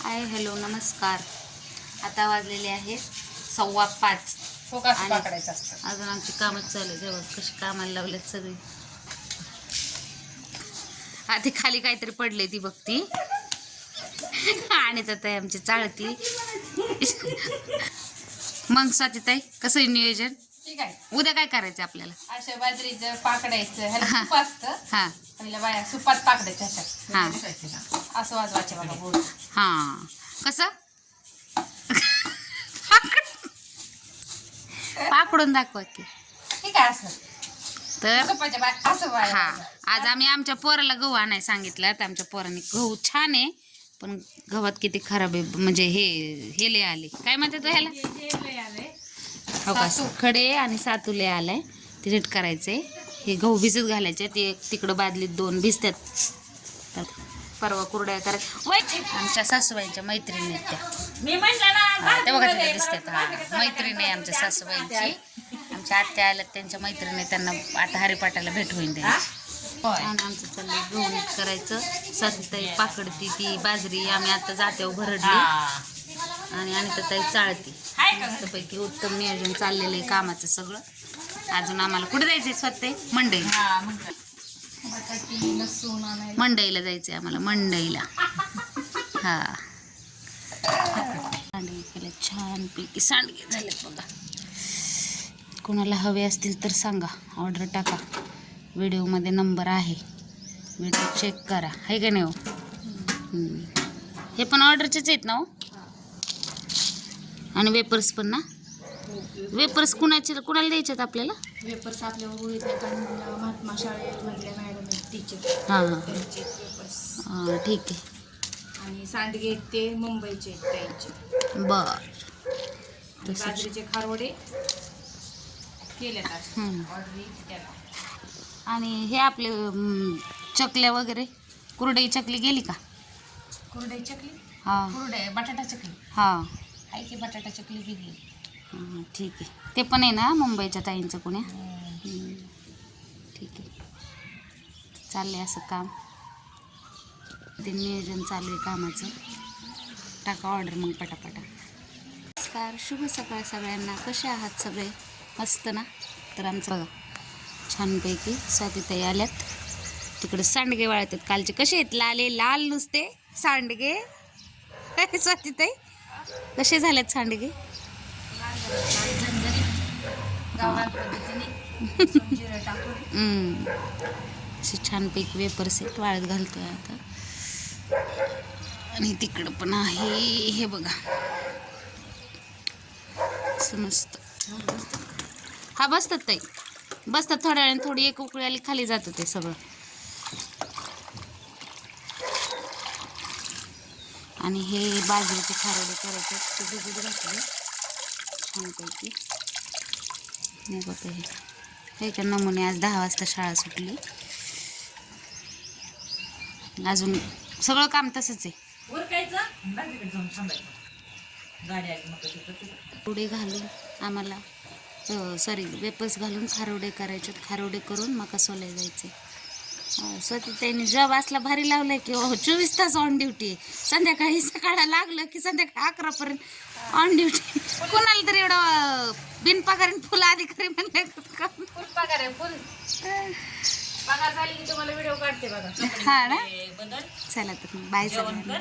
Hi hello नमस्कार. आता वाजलेले आहेत 5:15. फोकास पकडायचं असतं. अजून आमची कामच चालू आहे. जेव्हा कशी कामाला लावलेत सगळी. आधी खाली काहीतरी पडले ती बघती आणि तर आमची चाळती. मग साथीताई कसं आहे नियोजन? ठीक आहे. उद्या काय करायचं आपल्याला? असं बाजरीचं पाकडायचं ह्याला सूप असतं. हा पहिल्या बाया सुपात पाकडायचं अशा. हा असं वाजवायचे बघा बोल. हा कसं पाकडून दाखवा की. ठीक आहे असं. तर सुपाच्या बाय असं बाय. हा आज आम्ही आमच्या पोराला गहू आणायला सांगितलं. तर आमच्या पोराने गहू छान आहे पण गव्हात किती खराब आहे. म्हणजे हे लय आले काय म्हणतात तो ह्याला हो का खडे आणि सातुले आलाय. ते नीट करायचे. हे गहू भिजत घालायचे. ते तिकडं बादलीत 2 भिजतात. तर परवा कुरड्या करायच्या. आमच्या सासूबाईंच्या मैत्रिणी आहेत त्या. मी म्हटलं ना ते बघा तिथे दिसतात. हा मैत्रिणी आहे आमच्या सासूबाईंची. आमच्या आत्या आल्यात त्यांच्या मैत्रिणी. त्यांना आता हरिपाठाला भेट होईल त्यांची. आणि आमचं चाललंय गहू नीट करायचं. सासूताई पाकडती ती बाजरी. आम्ही आता जात्यावर भरडली आणि तर ताई चाळती. मस्तपैकी उत्तम नियोजन चाललेलं आहे कामाचं सगळं. अजून आम्हाला कुठे जायचंय स्वतः? मंडईला. मंडईला जायचंय आम्हाला. मंडईला हा सांडगे केले छानपैकी. सांडगे झालेत बघा. कोणाला हवे असतील तर सांगा. ऑर्डर टाका. व्हिडिओमध्ये नंबर आहे. व्हिडिओ चेक करा. आहे का नाही हो? हे पण ऑर्डरचेच आहेत ना हो? आणि वेपर्स पण ना? वेपर्स कुणाला द्यायचे आपल्याला? वेपर्स आपल्या ओळखीतल्या महात्मा शाळेमधल्या मॅडम आहेत टीचर. हां हां त्यांचे वेपर्स. हां ठीक आहे. आणि सांडगे ते मुंबईचे त्यांचे. बर आणि बाजरीचे खारवडे केले ऑर्डर. आणि हे आपले चकल्या वगैरे कुरडई चकली गेली का? कुरडई चकली. हां कुरडई बटाटा चकली हां आहे की. बटाटा चकली गेली. हां ठीक आहे. ते पण आहे ना मुंबईच्या ताईंचं पुण्या. ठीक आहे. चाललंय असं काम. ते नियोजन चालू आहे कामाचं. टाका ऑर्डर मग पटापटा. नमस्कार शुभ सकाळ सगळ्यांना. कसे आहात सगळे? मस्त ना? तर आमचं बघा छानपैकी स्वातीताई आल्यात. तिकडे सांडगे वाळतात कालचे. कसे आहेत? लाल नुसते सांडगे. स्वातीताई कसे झालेत सांडगे? असे छानपैकी वेपर्स आहेत. वाळत घालतोय आता. आणि तिकडं पण आहे हे बघा. मस्त हा बसतात ताई. बसतात थोड्या वेळाने. थोडी एक उकळी आली खाली जातं ते सगळं. आणि हे बाजरीचे खारवडे करायचे. ते भिजत घातले छानपैकी. नाही बघा हे का नमुने. आज 10 वाजता शाळा सुटली. अजून सगळं काम तसंच आहे. खारवडे घालून आम्हाला वेपर्स घालून खारवडे करायचे. खारवडे करून मका सोलाय जायचे. स्वतः त्यांनी जॉब असला भारी लावलाय की 24 तास ऑन ड्युटी. संध्याकाळी सकाळला लागलं की संध्याकाळी 11पर्यंत ऑन ड्युटी. कोणाला तरी एवढं बिनपगारी फुल अधिकारी म्हणले फुल पगार आहे. फुल पगार झाली की तुम्हाला व्हिडिओ काढते बघा. हा ना? चला तर बाय सगळ्यांना.